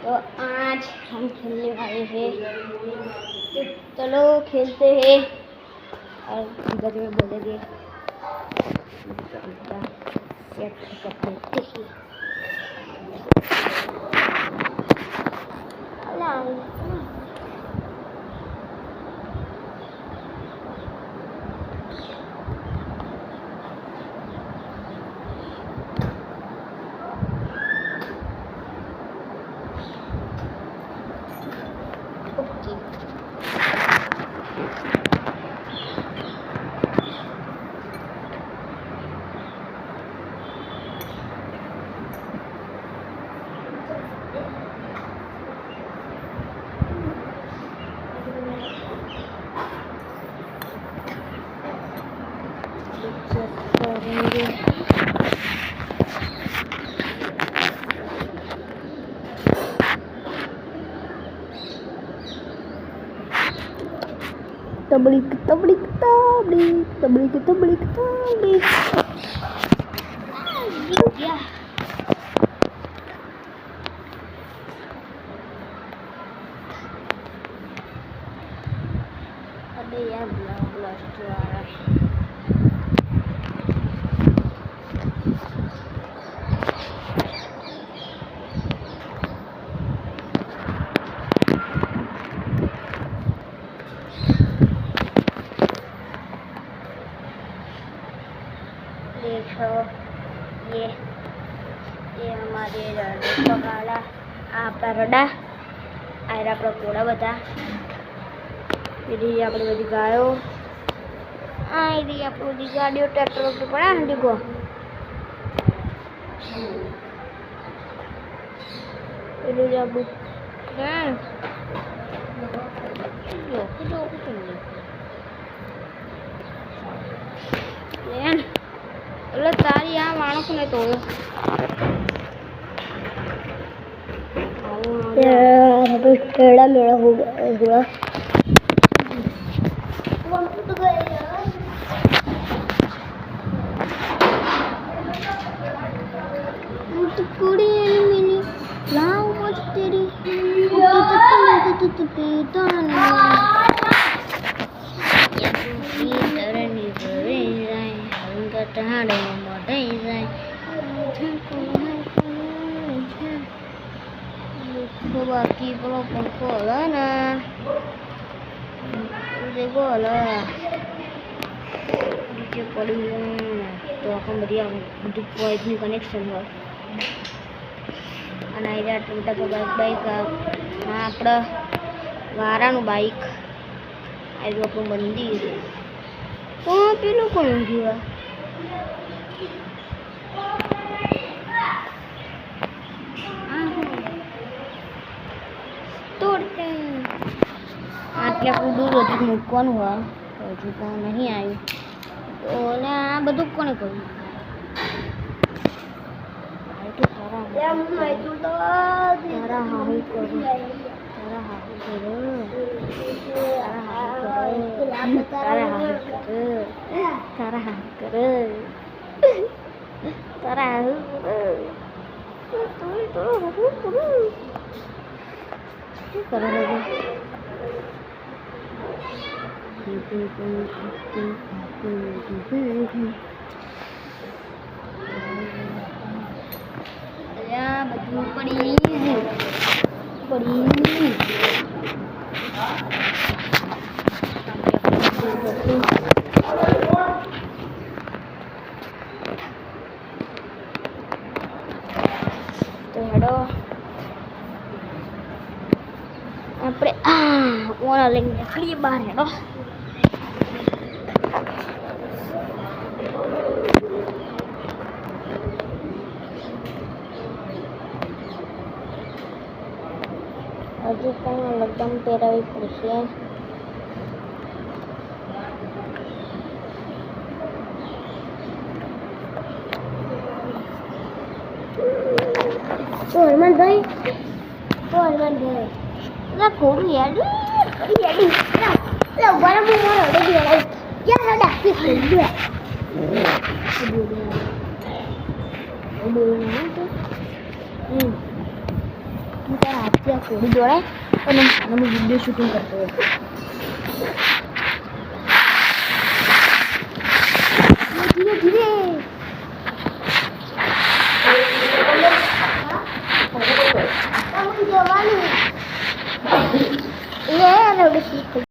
तो आज हम खेलने वाले हैं, तो चलो खेलते हैं। और अंदर में बोलेंगे तबड़िक तबड़िक तबड़िक तबड़िक तबड़िक तबड़िक। अबे यार ब्लास्ट आ रहा है। देखो ये हमारे रडो पकाड़ा आपका रडा आयर आपड़ा कोड़ा बता ये अपनी बड़ी गायो ये अपनी गाड़ियों ट्रैक्टर पे पड़ा देखो ये जब એટલે તારી આ માણસને તોડ્યો यार टेढ़ा मेढ़ा हो गया बाकी पेलो पंखो हले ने देखो हले नीचे पड़ी तो आखा बढ़िया બધું પોઈન્ટની કનેક્શન હોય અને આ ટોટા કે બાઈક આ આપણા વારાનું બાઈક આ જો આપણું મંદિર તો પેલું કોણ ગયું આટલે કુડું હજુ મૂકવાનું હોય હજુ પણ નહીં આવ્યું તો ને આ બધું કોને કર્યું તારા હાહુ કરું તારા હાહુ કરું તારા હાહુ કરું તારા હાહુ કરું તારા હાહુ કરું શું કરે બધું પડી તો હેડો આપણે ઓલા લઈને નીકળીએ બહાર હેડો हजू कहीं लगन પહેરાવી પડશે તો હરમનભાઈ લા કોડું યાદ લા બરાબર મોર હડે યાર યાર ડાકી થઈ ગયા બોલ ના તો હાથથી આ કોડી દોડાય અને હું વિડીયો શૂટિંગ કરતો હતો. ધીરે ધીરે જવાનું એ